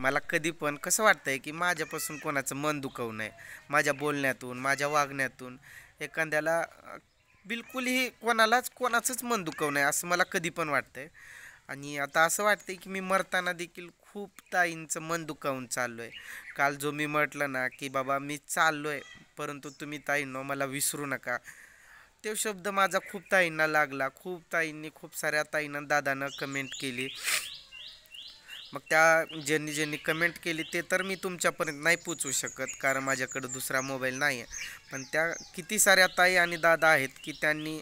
मला कधी पण कसं वाटतंय की माझ्यापासून कोणाचं मन दुखवू नये. माझ्या बोलण्यातून, माझ्या वागण्यातून एखाद्याला बिलकुलही कोणाचंच मन दुखवू नये असं मला कधी पण वाटतंय. आणि आता असं वाटतंय की मी मरताना देखील खूप ताईंचं मन दुखावून चाललो आहे. काल जो मी म्हटलं ना की बाबा मी चाललो आहे, परंतु तुम्ही ताईंनो मला विसरू नका. तो शब्द माझा खूप ताईंना लागला. खूप ताईंनी, खूप साऱ्या ताईंना दादानं कमेंट केली. मग त्या ज्यांनी ज्यांनी कमेंट केली ते तर मी तुमच्यापर्यंत नाही पोचवू शकत, कारण माझ्याकडं दुसरा मोबाईल नाही आहे. पण त्या किती साऱ्या ताई आणि दादा आहेत की त्यांनी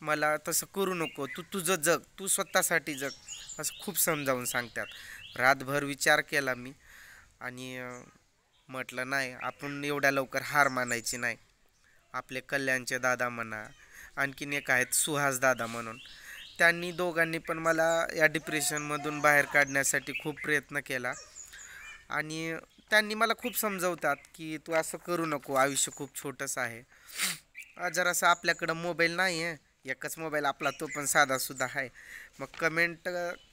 मला तसं करू नको, तू तुझं जग, तू स्वतःसाठी जग, असं खूप समजावून सांगतात. रातभर विचार केला मी आणि म्हटलं नाही, आपण एवढ्या लवकर हार मानायची नाही. आपले कल्याणचे दादा म्हणा, आणखीन एक आहेत सुहास दादा म्हणून, त्यांनी दोघांनी पण मला या डिप्रेशनमधून बाहेर काढण्यासाठी खूप प्रयत्न केला. आणि त्यांनी मला खूप समजवतात की तू असं करू नको, आयुष्य खूप छोटंसं आहे. जरासं आपल्याकडं मोबाईल नाही आहे, एकच मोबाईल आपला, तो पण साधासुद्धा आहे. मग कमेंट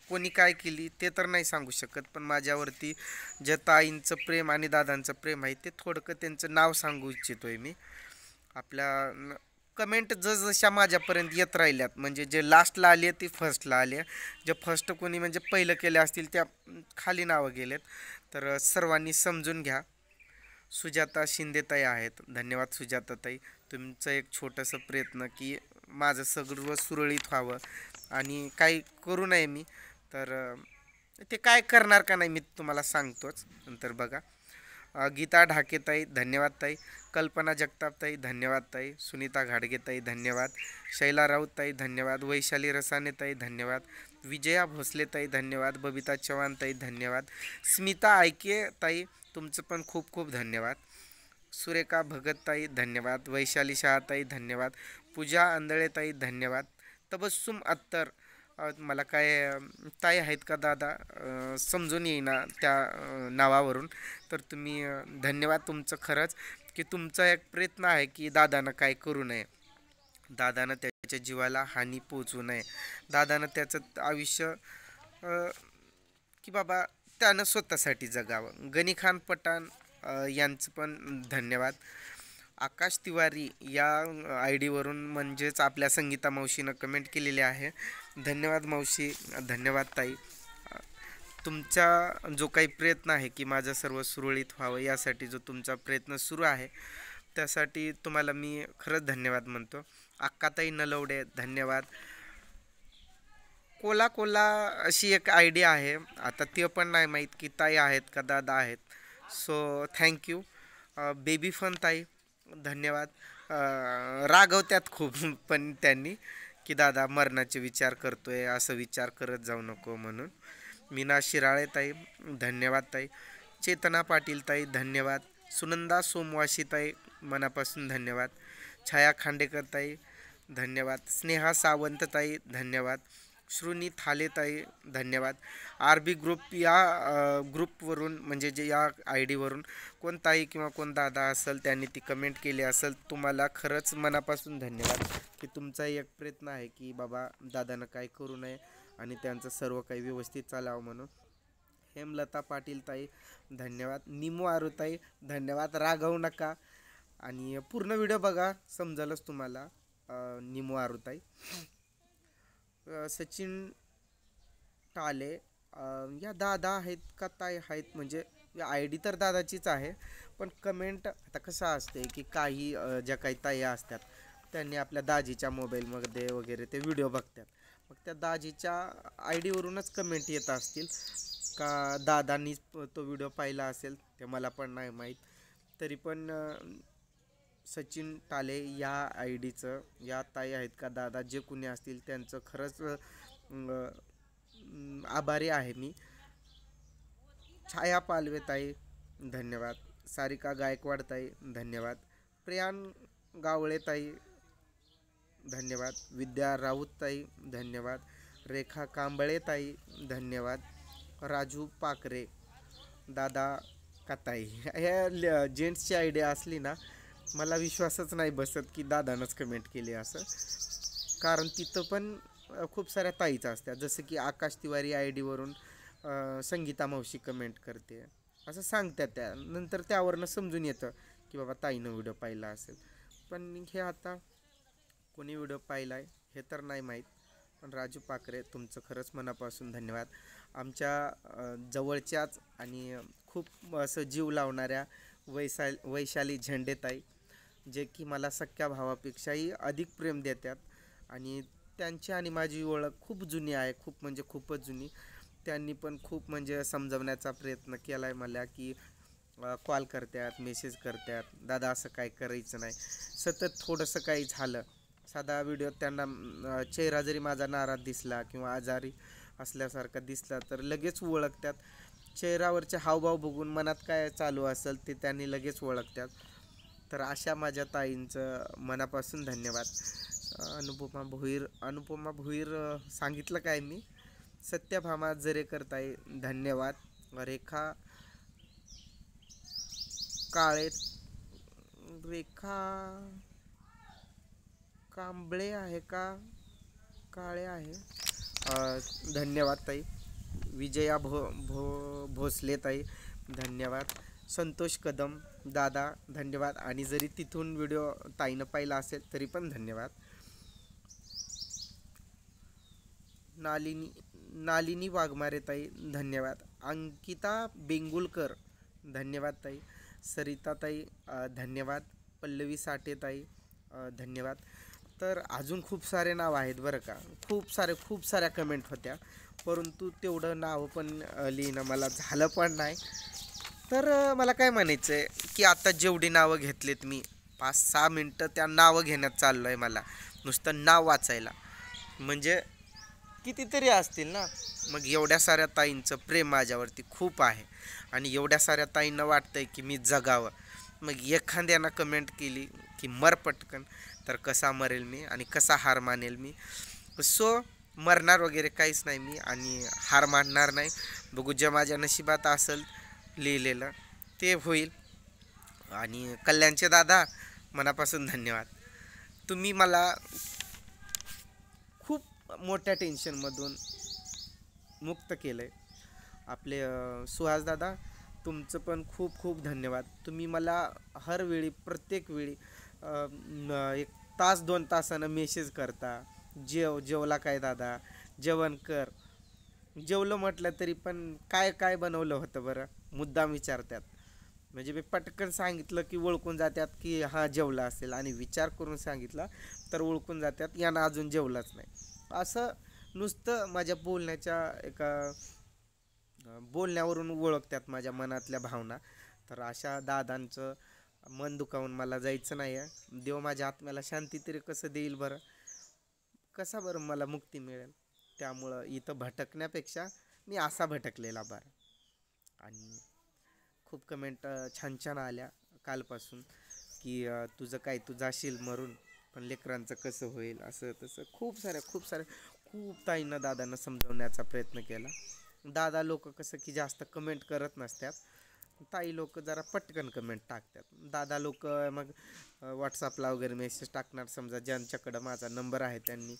कोणी काय केली ते तर नाही सांगू शकत, पण माझ्यावरती जे ताईंचं प्रेम आणि दादांचं प्रेम आहे ते थोडकं त्यांचं नाव सांगू इच्छितो आहे मी. आपल्या कमेंट जसजशा माझ्यापर्यंत येत राहिल्यात, म्हणजे जे लास्टला आली आहे ती फर्स्टला आली आहे. जे फर्स्ट कोणी म्हणजे पहिलं केले असतील त्या खाली नावं गेलेत. तर सर्वांनी समजून घ्या. सुजाता शिंदेताई आहेत, धन्यवाद सुजाताताई. तुमचं एक छोटंसं प्रयत्न की माझं सर्व सुरळीत व्हावं आणि काही करू नये मी. तर ते काय करणार का नाही मी तुम्हाला सांगतोच, नंतर बघा. गीता ढाकेताई धन्यवाद ताई. कल्पना जगतापताई धन्यवाद ताई. सुनीता घाडगेताई धन्यवाद. शैला राऊतताई धन्यवाद. वैशाली रसानेताई धन्यवाद. विजया भोसलेताई धन्यवाद. बबिता चव्हाणताई धन्यवाद. स्मिता आयके ताई तुमचं पण खूप खूप धन्यवाद. सुरेखा भगतताई धन्यवाद. वैशाली शहाताई धन्यवाद. पूजा आंधळेताई धन्यवाद. तबस्सुम अत्तर, मला काय ताई आहेत का दादा समजून येईना त्या नावावरून. तर तुम्ही धन्यवाद तुमचं खरंच, की तुमचा एक प्रयत्न आहे की दादानं काय करू नये, दादानं त्याच्या जीवाला हानी पोचवू नये, दादानं त्याचं आयुष्य की बाबा त्यानं स्वतःसाठी जगावं. गनीखान पठाण यांचं पण धन्यवाद. आकाश तिवारी या आय डीवरून म्हणजेच आपल्या संगीता मावशीनं कमेंट केलेली आहे. धन्यवाद मावशी, धन्यवाद ताई. तुमचा जो काही प्रयत्न आहे की माझं सर्व सुरळीत व्हावं यासाठी जो तुमचा प्रयत्न सुरू आहे त्यासाठी तुम्हाला मी खरंच धन्यवाद म्हणतो. अक्काताई नलवडे धन्यवाद. कोला कोला अशी एक आयडिया आहे, आता ते पण नाही माहीत की ताई आहेत का दादा आहेत. So thank you. बेबी फन ताई धन्यवाद. रागवत्यात खूप पण त्यांनी की दादा मरणाचे विचार करतोय, असं विचार करत जाऊ नको म्हणून. मीना शिराळे ताई धन्यवाद ताई. चेतना पाटील ताई धन्यवाद. सुनंदा सोमवाशी ताई मनापासून धन्यवाद. छाया खांडेकर ताई धन्यवाद. स्नेहा सावंत ताई धन्यवाद. श्रुनी थालेताई धन्यवाद. आर बी ग्रुप या ग्रुपवरून म्हणजे जे या आय डीवरून कोण ताई किंवा कोण दादा असेल त्यांनी ती कमेंट केली असेल, तुम्हाला खरंच मनापासून धन्यवाद, की तुमचा एक प्रयत्न आहे की बाबा दादानं काय करू नये आणि त्यांचं सर्व काही व्यवस्थित चालावं म्हणून. हेमलता पाटील ताई धन्यवाद. निमू आरुताई धन्यवाद. रागवू नका आणि पूर्ण व्हिडिओ बघा, समजेलच तुम्हाला. निमू आरुताई. सचिन टाले या दादा आहेत का ताई आहेत, म्हणजे आय डी तर दादाचीच आहे, पण कमेंट आता कसं असते की काही ज्या काही ताई असतात त्यांनी आपल्या दाजीच्या मोबाईलमध्ये वगैरे ते व्हिडिओ बघतात. मग त्या दाजीच्या आय डीवरूनच कमेंट येत असतील का दादांनी तो व्हिडिओ पाहिला असेल, ते मला पण नाही माहीत. तरी पण सचिन टाले या आय डीचं, या ताई आहेत का दादा जे कुणी असतील त्यांचं खरंच आभारी आहे मी. छाया पालवे ताई धन्यवाद. सारिका गायकवाड ताई धन्यवाद. प्रियान गावळे ताई धन्यवाद. विद्या राऊत ताई धन्यवाद. रेखा कांबळे ताई धन्यवाद. राजू पाकरे दादा का ताई, ह्या जेंट्सची आयडिया असली ना मला विश्वासच नाही बसत की दादानंच कमेंट केली असं, कारण तिथं पण खूप साऱ्या ताईच असतात. जसं की आकाश तिवारी आय डीवरून संगीता मावशी कमेंट करते असं सांगतात. त्या नंतर त्यावरनं समजून येतं की बाबा ताईनं व्हिडिओ पाहिला असेल. पण हे आता कोणी व्हिडिओ पाहिला आहे हे तर नाही माहीत. पण राजू पाखरे तुमचं खरंच मनापासून धन्यवाद. आमच्या जवळच्याच आणि खूप असं जीव लावणाऱ्या वैशाली झेंडेताई, जे की मला सख्या भावापेक्षाही अधिक प्रेम देतात. आणि त्यांची आणि माझी ओळख खूप जुनी आहे, खूप म्हणजे खूपच जुनी. त्यांनी पण खूप म्हणजे समजवण्याचा प्रयत्न केला आहे मला, की कॉल करतात, मेसेज करतात, दादा असं काय करायचं नाही. सतत थोडंसं काही झालं, साधा व्हिडिओ त्यांना चेहरा जरी माझा नाराज दिसला किंवा आजारी असल्यासारखा दिसला तर लगेच ओळखतात. चेहऱ्यावरचे हावभाव बघून मनात काय चालू असेल ते त्यांनी लगेच ओळखतात. तर अशा माझ्या ताईंचं मनापासून धन्यवाद. अनुपमा भोईर सांगितलं काय मी. सत्यभामा जरेकर ताई धन्यवाद. रेखा काळे रेखा कांबळे आहे का काळे आहे, धन्यवाद ताई. विजया भोसले ताई धन्यवाद. संतोष कदम दादा धन्यवाद. आणि जरी तिथून व्हिडिओ ताईनं पाहिला असेल तरी पण धन्यवाद. नालिनी वाघमारे ताई धन्यवाद. अंकिता बेंगुलकर धन्यवाद ताई. सरिता ताई धन्यवाद. पल्लवी साठे ताई धन्यवाद. तर अजून खूप सारे नाव आहेत बरं का. खूप साऱ्या कमेंट होत्या, परंतु तेवढं नाव पण लिहिणं मला झालं पण नाही. तर मला काय म्हणायचं आहे की आता जेवढी नावं घेतलीत मी 5-6 मिनटं त्या नावं घेण्यात चाललो आहे. मला नुसतं नाव वाचायला म्हणजे कितीतरी असतील ना. मग एवढ्या साऱ्या ताईंचं प्रेम माझ्यावरती खूप आहे आणि एवढ्या साऱ्या ताईंना वाटतंय की मी जगावं. मग एखाद्यानं कमेंट केली की मर पटकन, तर कसा मरेल मी आणि कसा हार मानेल मी. सो मरणार वगैरे काहीच नाही मी आणि हार मानणार नाही. बघू जे माझ्या नशिबात असेल लिहिलेलं ते होईल. आणि कल्याणचे दादा मनापासून धन्यवाद. तुम्ही मला खूप मोठ्या टेन्शनमधून मुक्त केलं आहे. आपले सुहास दादा तुमचं पण खूप खूप धन्यवाद. तुम्ही मला हर वेळी प्रत्येक वेळी 1 तास 2 तासानं मेसेज करता, जेवला काय दादा, जेवण कर. जेवलं म्हटलं तरी पण काय बनवलं होतं बरं मुद्दाम विचारतात. म्हणजे मी पटकन सांगितलं की ओळखून जातात की हां जेवला असेल, आणि विचार करून सांगितला तर ओळखून जातात यांना अजून जेवलाच नाही. असं नुसतं माझ्या बोलण्यावरून ओळखतात माझ्या मनातल्या भावना. तर अशा दादांचं मन दुखावून मला जायचं नाही आहे. देव माझ्या आत्म्याला शांती तरी कसं देईल बरं, कसा बरं मला मुक्ती मिळेल. त्यामुळं इथं भटकण्यापेक्षा मी असा भटकलेला बरं. आणि खूप कमेंट छान छान आल्या कालपासून की तुझं काय, तू जाशील मरून पण लेकरांचं कसं होईल, असं तसं खूप ताईंना दादांना समजवण्याचा प्रयत्न केला. दादा लोक कसं की जास्त कमेंट करत नसतात, ताई लोक जरा पटकन कमेंट टाकतात. दादा लोक मग व्हॉट्सअपला वगैरे मेसेज टाकणार, समजा ज्यांच्याकडं माझा नंबर आहे त्यांनी.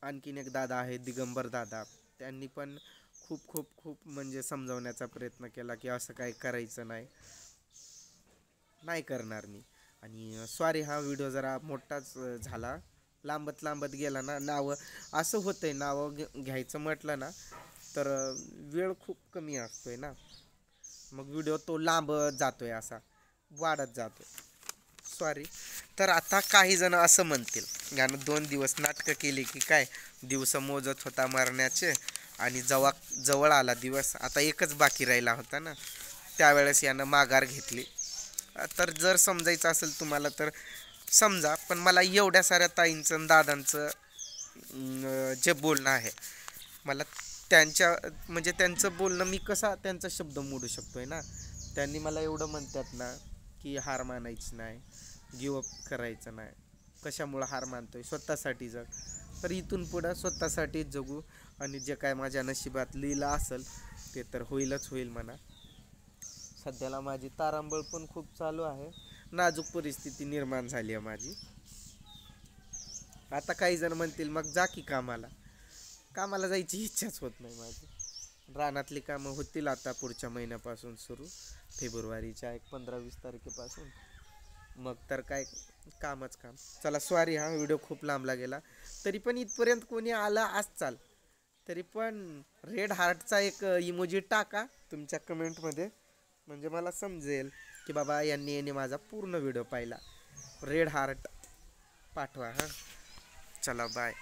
आणखीन एक दादा आहे दिगंबर दादा, त्यांनी पण खूप म्हणजे समजवण्याचा प्रयत्न केला की असं काही करायचं नाही करणार मी. आणि सॉरी हा व्हिडिओ जरा मोठाच झाला, लांबत गेला ना. नावं असं होतंय, नावं घ्यायचं म्हटलं ना तर वेळ खूप कमी असतोय ना, मग व्हिडिओ तो लांब जातोय, असा वाढत जातोय. सॉरी. तर आता काही जण असं म्हणतील यानं 2 दिवस नाटकं केली की काय, दिवस मोजत होता मरण्याचे आणि जवळ आला दिवस, आता एकच बाकी राहिला होता ना, त्यावेळेस यानं माघार घेतली. तर जर समजायचं असेल तुम्हाला तर समजा, पण मला एवढ्या साऱ्या ताईंचं दादांचं जे बोलणं आहे, मला त्यांचं बोलणं मी कसा त्यांचा शब्द मोडू शकतोय ना. त्यांनी मला एवढं म्हणतात ना की हार मानायची नाही, गिवअप करायचं नाही. कशामुळं हार मानतोय, स्वतःसाठी जग. तर इथून पुढं स्वतःसाठीच जगू आणि जे काय माझ्या नशिबात लिहिलं असेल ते तर होईलच होईल म्हणा. सध्याला माझी तारांबळ पण खूप चालू आहे, नाजूक परिस्थिती निर्माण झाली आहे माझी. आता काही जण म्हणतील मग जा की कामाला, कामाला जायची इच्छाच होत नाही माझी. रानातली कामं होतील आता पुढच्या महिन्यापासून सुरू, फेब्रुवारीच्या 15-20 तारखेपासून. मग तर काय कामच काम. चला सॉरी हा व्हिडिओ खूप लांबला गेला. तरी पण इथपर्यंत कोणी आला चाल तरी पण रेड हार्टचा एक इमोजी टाका तुमच्या कमेंटमध्ये, म्हणजे मला समजेल की बाबा यांनी माझा पूर्ण व्हिडिओ पाहिला. रेड हार्ट पाठवा हां. चला बाय.